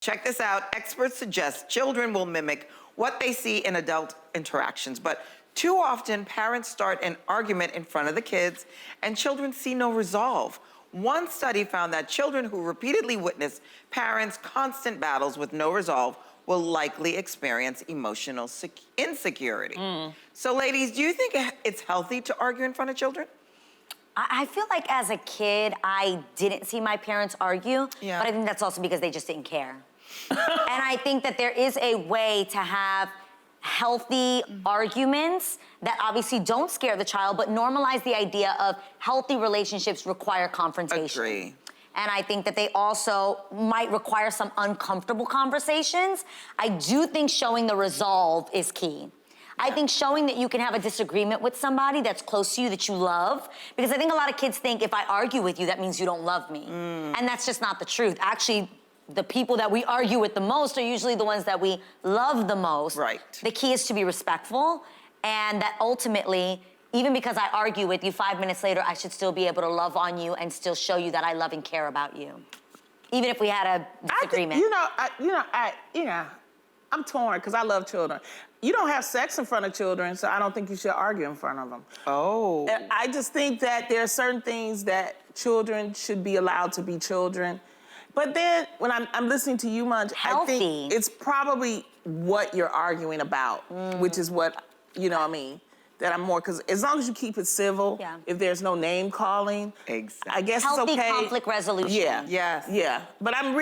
Check this out. Experts suggest children will mimic what they see in adult interactions, but too often parents start an argument in front of the kids and children see no resolve. One study found that children who repeatedly witness parents' constant battles with no resolve will likely experience emotional insecurity. So ladies, do you think it's healthy to argue in front of children? I feel like as a kid, I didn't see my parents argue, Yeah. but I think that's also because they just didn't care. And I think that there is a way to have healthy arguments that obviously don't scare the child, but normalize the idea of healthy relationships require confrontation. Agree. And I think that they also might require some uncomfortable conversations. I do think showing the resolve is key. I think showing that you can have a disagreement with somebody that's close to you, that you love, because I think a lot of kids think if I argue with you, that means you don't love me. And that's just not the truth. Actually, the people that we argue with the most are usually the ones that we love the most. Right. The key is to be respectful, and that ultimately, even because I argue with you 5 minutes later, I should still be able to love on you and still show you that I love and care about you. Even if we had a disagreement. I'm torn because I love children. You don't have sex in front of children, so I don't think you should argue in front of them. Oh. I just think that there are certain things that children should be allowed to be children. But then when I'm listening to you, Munch, I think it's probably what you're arguing about, which is what, that I'm more, because as long as you keep it civil, if there's no name calling, Exactly. I guess it's okay. Healthy conflict resolution. Yeah. Yes. Yeah. But I'm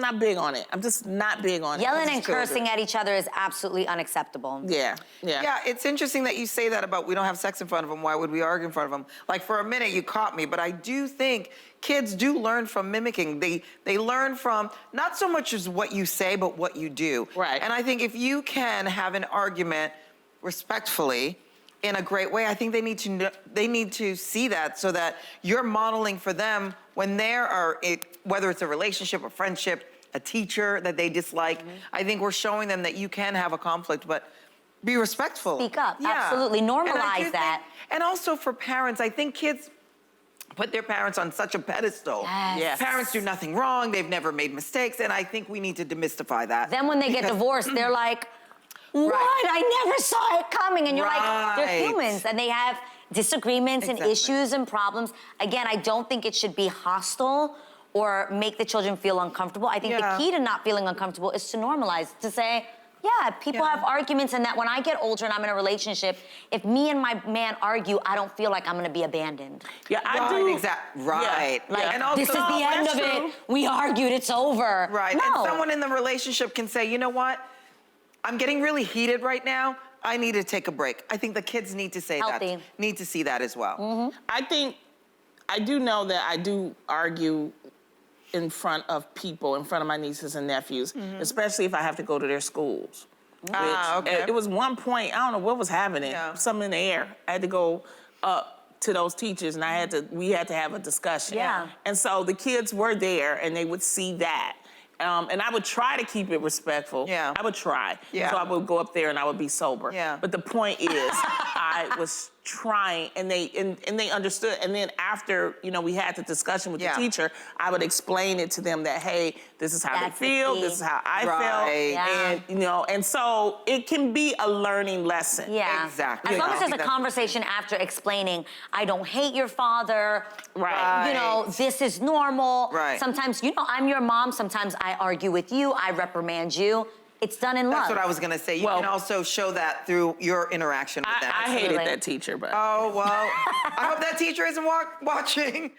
not big on it. I'm just not big on it. Yelling and cursing at each other is absolutely unacceptable. Yeah. Yeah, it's interesting that you say that about we don't have sex in front of them. Why would we argue in front of them? Like for a minute you caught me, but I do think kids do learn from mimicking. They learn from not so much as what you say, but what you do. Right. And I think if you can have an argument respectfully in a great way, I think they need to see that so that you're modeling for them when whether it's a relationship, a friendship, a teacher that they dislike. I think we're showing them that you can have a conflict, but be respectful. Speak up, absolutely. Normalize that. And also for parents, I think kids put their parents on such a pedestal. Yes. Parents do nothing wrong, they've never made mistakes, and I think we need to demystify that. Then when they get divorced, they're like, what? I never saw it coming. And you're like, they're humans, and they have disagreements and issues and problems. Again, I don't think it should be hostile or make the children feel uncomfortable. I think the key to not feeling uncomfortable is to normalize, to say, yeah, people have arguments, and that when I get older and I'm in a relationship, if me and my man argue, I don't feel like I'm gonna be abandoned. Yeah, I do. Exactly. Right. Yeah. And also, this is the end of it. We argued, it's over. Right. No. And someone in the relationship can say, you know what? I'm getting really heated right now. I need to take a break. I think the kids need to say that. Need to see that as well. I do know that I do argue in front of people, in front of my nieces and nephews, especially if I have to go to their schools. It was one point, I don't know what was happening, something in the air. I had to go up to those teachers and we had to have a discussion. And so the kids were there and they would see that. And I would try to keep it respectful. I would try. So I would go up there and I would be sober. But the point is, I was trying, and they understood. And then after, we had the discussion with the teacher, I would explain it to them that, hey, this is how they feel, this is how I felt. And, and so it can be a learning lesson. Exactly. As long as there's a conversation after explaining, I don't hate your father. This is normal. Sometimes, I'm your mom. Sometimes I argue with you. I reprimand you. It's done in love. That's what I was gonna say. You can also show that through your interaction with them. I hated that teacher, but. Oh, well, I hope that teacher isn't watching.